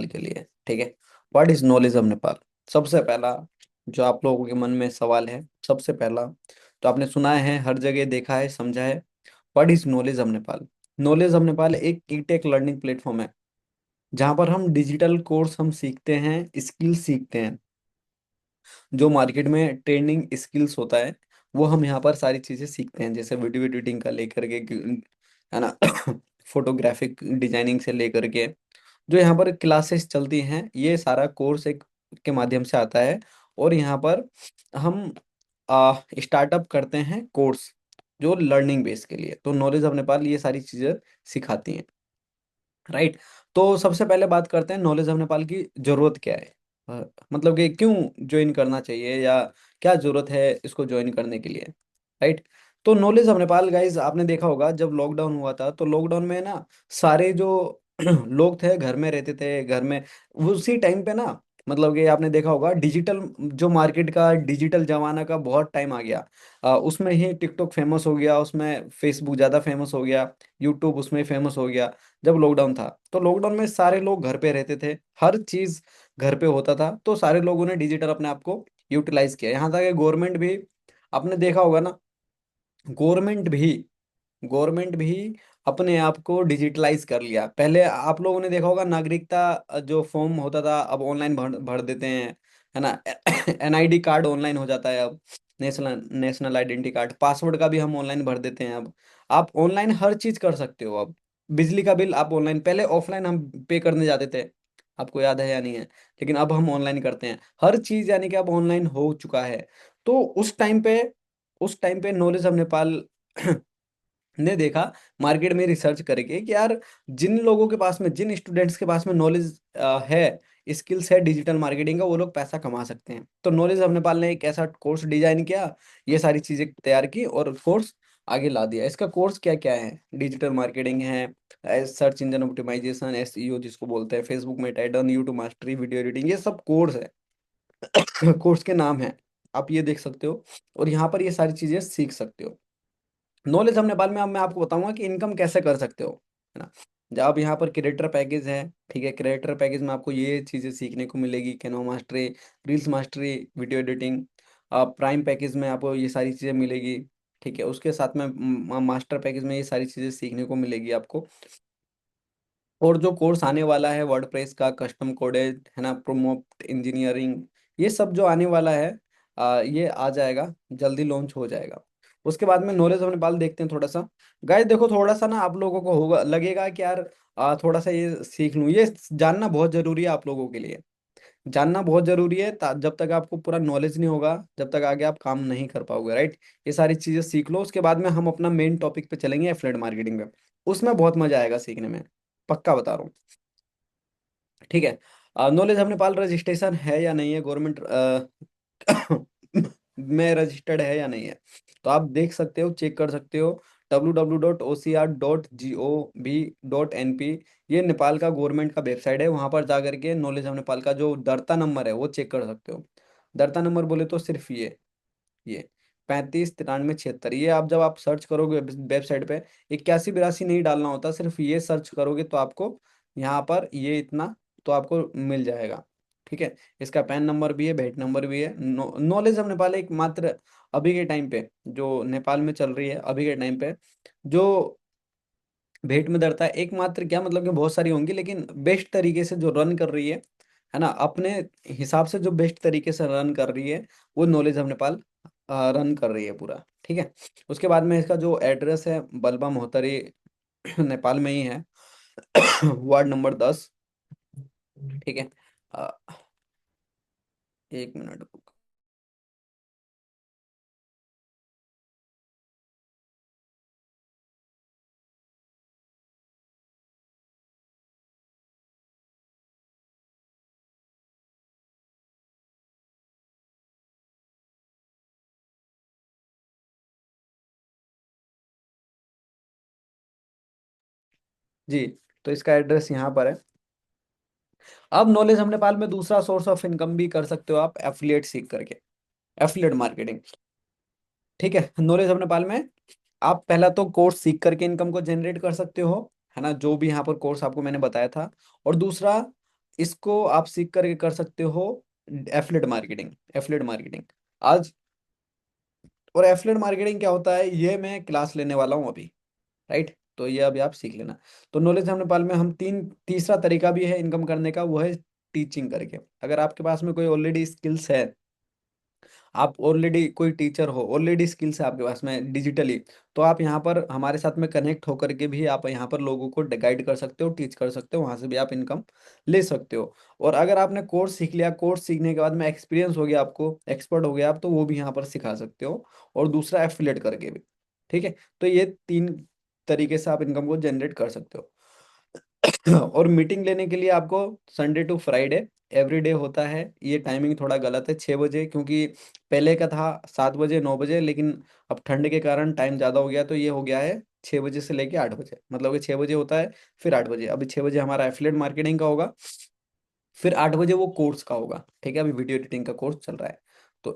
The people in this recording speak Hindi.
के लिए, ठीक है। What is knowledge of Nepal? सबसे पहला जो आप लोगों के मन में सवाल है, सबसे पहला तो आपने सुना है, हर जगह देखा है, समझा है। What is knowledge of Nepal? Knowledge of Nepal एक ई टेक लर्निंग प्लेटफॉर्म है, जहाँ पर हम डिजिटल कोर्स हम सीखते हैं, स्किल सीखते हैं। जो मार्केट में ट्रेंडिंग स्किल्स होता है, वो हम यहाँ पर सारी चीज़ें सीखते हैं, जैसे वीडियो एडिटिंग का लेकर के, है ना, फोटोग्राफिक डिजाइनिंग से लेकर के जो यहाँ पर क्लासेस चलती हैं, ये सारा कोर्स एक के माध्यम से आता है। और यहाँ पर हम स्टार्टअप करते हैं कोर्स जो लर्निंग बेस के लिए, तो नॉलेज ऑफ नेपाल ये सारी चीज़ें सिखाती हैं, राइट। तो सबसे पहले बात करते हैं नॉलेज ऑफ नेपाल की जरूरत क्या है। मतलब कि क्यों ज्वाइन करना चाहिए, या क्या जरूरत है इसको ज्वाइन करने के लिए, राइट। तो नॉलेज ऑफ नेपाल गाइज, आपने देखा होगा जब लॉकडाउन हुआ था, तो लॉकडाउन में ना सारे जो लोग थे घर में रहते थे, घर में उसी टाइम पे ना, मतलब कि आपने देखा होगा डिजिटल जो मार्केट का डिजिटल जमाना का बहुत टाइम आ गया। उसमें ही टिकटॉक फेमस हो गया, उसमें फेसबुक ज़्यादा फेमस हो गया, यूट्यूब उसमें फेमस हो गया। जब लॉकडाउन था तो लॉकडाउन में सारे लोग घर पे रहते थे, हर चीज घर पे होता था, तो सारे लोगों ने डिजिटल अपने आप को यूटिलाइज किया। यहाँ तक कि गवर्नमेंट भी, आपने देखा होगा ना, गवर्नमेंट भी गवर्नमेंट भी अपने आप को डिजिटलाइज कर लिया। पहले आप लोगों ने देखा होगा नागरिकता जो फॉर्म होता था, अब ऑनलाइन भर भर देते हैं, है ना। एनआईडी कार्ड ऑनलाइन हो जाता है अब, national national identity card, password का भी हम ऑनलाइन भर देते हैं अब। आप ऑनलाइन हर चीज कर सकते हो अब। बिजली का बिल आप ऑनलाइन, पहले ऑफलाइन हम पे करने जाते थे, आपको याद है या नहीं है, लेकिन अब हम ऑनलाइन करते हैं हर चीज, यानी कि अब ऑनलाइन हो चुका है। तो उस टाइम पे नॉलेज ऑफ नेपाल ने देखा, मार्केट में रिसर्च करके, कि यार जिन लोगों के पास में, जिन स्टूडेंट्स के पास में नॉलेज है, स्किल्स है डिजिटल मार्केटिंग का, वो लोग पैसा कमा सकते हैं। तो नॉलेज ऑफ नेपाल ने एक ऐसा कोर्स डिजाइन किया, ये सारी चीजें तैयार की और कोर्स आगे ला दिया। इसका कोर्स क्या क्या है? डिजिटल मार्केटिंग है, सर्च इंजन ऑप्टिमाइजेशन, एसईओ जिसको बोलते हैं, Facebook Meta ads, YouTube mastery, video editing, ये सब कोर्स है। कोर्स के नाम है, आप ये देख सकते हो, और यहाँ पर ये सारी चीजें सीख सकते हो। नॉलेज हम नेपाल में, अब मैं आपको बताऊंगा कि इनकम कैसे कर सकते हो, है ना। जब आप यहाँ पर क्रिएटर पैकेज है, ठीक है, क्रिएटर पैकेज में आपको ये चीज़ें सीखने को मिलेगी, Canva mastery, reels mastery, video editing. Prime package में आपको ये सारी चीज़ें मिलेगी, ठीक है। उसके साथ में मास्टर पैकेज में ये सारी चीज़ें सीखने को मिलेगी आपको। और जो कोर्स आने वाला है वर्डप्रेस का, कस्टम कोडेड, है ना, प्रोमोट इंजीनियरिंग, ये सब जो आने वाला है, ये आ जाएगा, जल्दी लॉन्च हो जाएगा। उसके बाद में नॉलेज ऑफ नेपाल देखते हैं थोड़ा सा। गाइस देखो, थोड़ा सा ना आप लोगों को होगा, लगेगा कि यार थोड़ा सा ये सीख लूँ, ये जानना बहुत जरूरी है आप लोगों के लिए। जानना बहुत जरूरी है, जब तक आपको पूरा नॉलेज नहीं होगा, जब तक आगे आप काम नहीं कर पाओगे, राइट। ये सारी चीजें सीख लो, उसके बाद में हम अपना मेन टॉपिक पे चलेंगे, एफिलिएट मार्केटिंग पे। उसमें बहुत मजा आएगा सीखने में, पक्का बता रहा हूँ, ठीक है। नॉलेज ऑफ नेपाल रजिस्ट्रेशन है या नहीं है गवर्नमेंट में, रजिस्टर्ड है या नहीं है, तो आप देख सकते हो, चेक कर सकते हो। www.ocr.gov.np, ये नेपाल का गवर्नमेंट का वेबसाइट है, वहां पर जा करके नॉलेज ऑफ नेपाल का जो दर्ता नंबर है वो चेक कर सकते हो। दर्ता नंबर बोले तो सिर्फ ये 35 93 76, ये आप जब आप सर्च करोगे वेबसाइट पे, 81 82 नहीं डालना होता, सिर्फ ये सर्च करोगे तो आपको यहाँ पर ये इतना तो आपको मिल जाएगा, ठीक है। इसका पैन नंबर भी है, भेट नंबर भी है। नॉलेज ऑफ नेपाल एक मात्र अभी के टाइम पे जो नेपाल में चल रही है, अभी के टाइम पे जो भेंट में दरता है, एकमात्र क्या, मतलब कि बहुत सारी होंगी, लेकिन बेस्ट तरीके से जो रन कर रही है ना, अपने हिसाब से जो बेस्ट तरीके से रन कर रही है, वो नॉलेज ऑफ नेपाल रन कर रही है पूरा, ठीक है। उसके बाद में इसका जो एड्रेस है, बलबा मोहतरी, नेपाल में ही है, वार्ड नंबर 10, ठीक है। अ, एक मिनट। जी, तो इसका एड्रेस यहाँ पर है। अब नॉलेज हम नेपाल में दूसरा सोर्स ऑफ इनकम भी कर सकते हो आप, एफिलिएट सीख करके, एफिलिएट मार्केटिंग, ठीक है। नॉलेज ऑफ नेपाल में आप पहला तो कोर्स सीख करके इनकम को जनरेट कर सकते हो, है ना, जो भी यहाँ पर कोर्स आपको मैंने बताया था। और दूसरा, इसको आप सीख करके कर सकते हो एफिलिएट मार्केटिंग। एफिलिएट मार्केटिंग आज, और एफिलिएट मार्केटिंग क्या होता है ये मैं क्लास लेने वाला हूँ अभी, राइट? तो ये अभी आप सीख लेना। तो नॉलेज हम नेपाल में हम तीसरा तरीका भी है इनकम करने का, वो है टीचिंग करके। अगर आपके पास में कोई ऑलरेडी स्किल्स है, आप ऑलरेडी कोई टीचर हो, ऑलरेडी स्किल्स है आपके पास में डिजिटली, तो आप यहाँ पर हमारे साथ में कनेक्ट होकर के भी आप यहाँ पर लोगों को गाइड कर सकते हो, टीच कर सकते हो, वहाँ से भी आप इनकम ले सकते हो। और अगर आपने कोर्स सीख लिया, कोर्स सीखने के बाद में एक्सपीरियंस हो गया, आपको एक्सपर्ट हो गया आप, तो वो भी यहाँ पर सिखा सकते हो, और दूसरा एफिलिएट करके भी। ठीक है, तो ये तीन तरीके से आप इनकम को जनरेट कर सकते हो। और मीटिंग लेने के लिए आपको संडे टू फ्राइडे एवरीडे होता है। ये टाइमिंग थोड़ा गलत है, 6 बजे, क्योंकि पहले का था 7 बजे 9 बजे, लेकिन अब ठंड के कारण टाइम ज़्यादा हो गया, तो ये हो गया है 6 बजे से लेके 8 बजे, मतलब कि 6 बजे होता है, फिर 8 बजे। अभी 6 बजे हमारा एफिलिएट मार्केटिंग का होगा, फिर 8 बजे वो कोर्स का होगा। ठीक है, अभी वीडियो एडिटिंग का कोर्स चल रहा है।